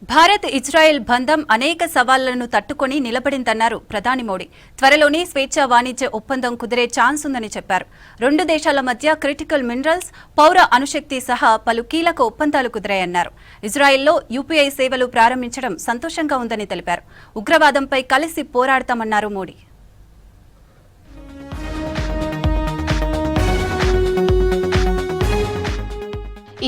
Bharat Israel బంధం అనేక సవాళ్లను తట్టుకొని నిలబడిందన్నారు ప్రధాని మోడీ. త్వరలోనే స్వేచ్ఛా వాణిజ్య ఒప్పందం కుదిరే ఛాన్స్ ఉందని చెప్పారు. రెండు దేశాల మధ్య క్రిటికల్ మినరల్స్, పౌర అణుశక్తి సహా పలు కీలక ఒప్పందాలు కుదిరాయన్నారు. ఇజ్రాయెల్లో యూపీఐ సేవలు ప్రారంభించడం సంతోషంగా ఉందని తెలిపారు. ఉగ్రవాదంపై కలిసి పోరాడతామన్నారు మోడీ.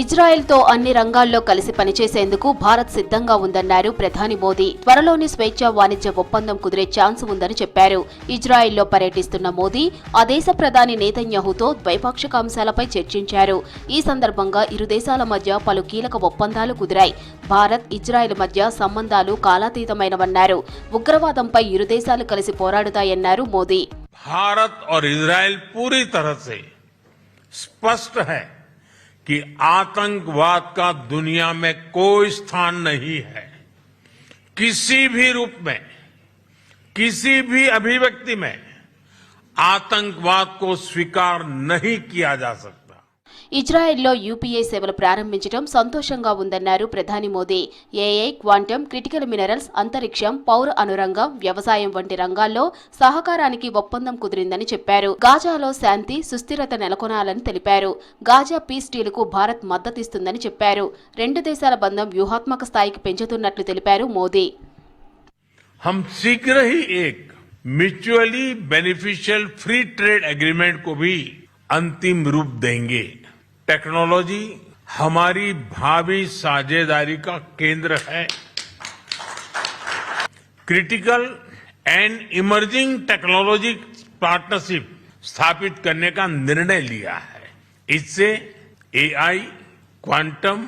ఇజ్రాయెల్తో అన్ని రంగాల్లో కలిసి పనిచేసేందుకు భారత్ సిద్ధంగా ఉందన్నారు ప్రధాని మోదీ. త్వరలోనే స్వేచ్ఛా వాణిజ్య ఒప్పందం కుదిరే ఛాన్స్ ఉందని చెప్పారు. ఇజ్రాయెల్లో పర్యటిస్తున్న మోదీ ఆ దేశ ప్రధాని నేతన్యాహుతో ద్వైపాక్షిక అంశాలపై చర్చించారు. ఈ సందర్భంగా ఇరు దేశాల మధ్య పలు కీలక ఒప్పందాలు కుదిరాయి. భారత్, ఇజ్రాయెల్ మధ్య సంబంధాలు కాలాతీతమైనవన్నారు. ఉగ్రవాదంపై ఇరు దేశాలు కలిసి పోరాడుతాయన్నారు మోదీ. భారత్ और इजरायल पूरी तरह से स्पष्ट है कि आतंकवाद का दुनिया में कोई स्थान नहीं है। किसी भी रूप में, किसी भी अभिव्यक्ति में आतंकवाद को स्वीकार नहीं किया जा सकता। ఇజ్రాయెల్లో యూపీఐ సేవలు ప్రారంభించడం సంతోషంగా ఉందన్నారు ప్రధాని Modi. AI, quantum, critical minerals, అంతరిక్షం, పౌర అణురంగం, వ్యవసాయం వంటి రంగాల్లో సహకారానికి ఒప్పందం కుదిరిందని చెప్పారు. గాజాలో శాంతి, సుస్థిరత నెలకొనాలని తెలిపారు. గాజా పీస్ డీల్కు భారత్ మద్దతిస్తుందని చెప్పారు. రెండు దేశాల బంధం వ్యూహాత్మక స్థాయికి పెంచుతున్నట్లు తెలిపారు మోదీ. हम शीघ्र ही एक mutually beneficial free trade agreement को भी अंतिम रूप देंगे। टेक्नोलॉजी हमारी भावी साझेदारी का केंद्र है। Critical and emerging technology partnership स्थापित करने का निर्णय लिया है। इससे एआई, क्वांटम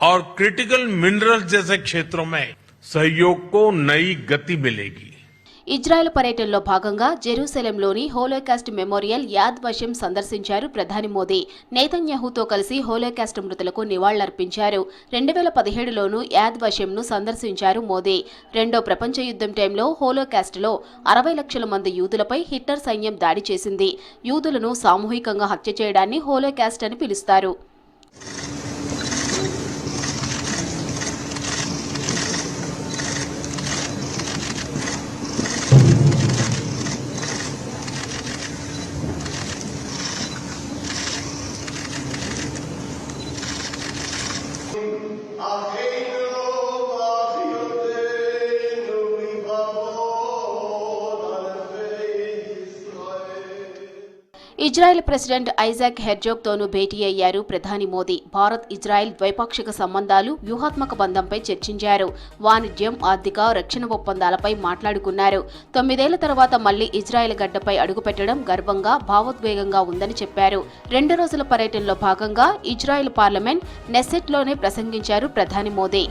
और क्रिटिकल मिनरल्स जैसे क्षेत्रों में सहयोग को नई गति मिलेगी। ఇజ్రాయెల్ పర్యటనలో భాగంగా జెరూసలేంలోని హోలోకాస్ట్ మెమోరియల్ యాద్ వషెం సందర్శించారు ప్రధాని మోదీ. నేతన్యాహుతో కలిసి హోలోకాస్ట్ మృతులకు నివాళులర్పించారు. 2017లోనూ యాద్ వషెంను సందర్శించారు మోదీ. రెండో ప్రపంచ యుద్ధం టైంలో హోలోకాస్ట్లో 60 లక్షల మంది యూదులపై హిట్లర్ సైన్యం దాడి చేసింది. యూదులను సామూహికంగా హత్య చేయడాన్ని హోలోకాస్ట్ అని పిలుస్తారు. ఇజ్రాయెల్ ప్రెసిడెంట్ ఐజాక్ హెర్జోగ్ తోనూ భేటీ అయ్యారు ప్రధాని మోదీ. భారత్, ఇజ్రాయెల్ ద్వైపాక్షిక సంబంధాలు, వ్యూహాత్మక బంధంపై చర్చించారు. వాణిజ్యం, ఆర్థిక, రక్షణ ఒప్పందాలపై మాట్లాడుకున్నారు. 9 ఏళ్ల తర్వాత మళ్లీ ఇజ్రాయెల్ గడ్డపై అడుగుపెట్టడం గర్వంగా, భావోద్వేగంగా ఉందని చెప్పారు. 2 రోజుల పర్యటనలో భాగంగా ఇజ్రాయెల్ పార్లమెంట్ నెస్సెట్లోనే ప్రసంగించారు ప్రధాని మోదీ.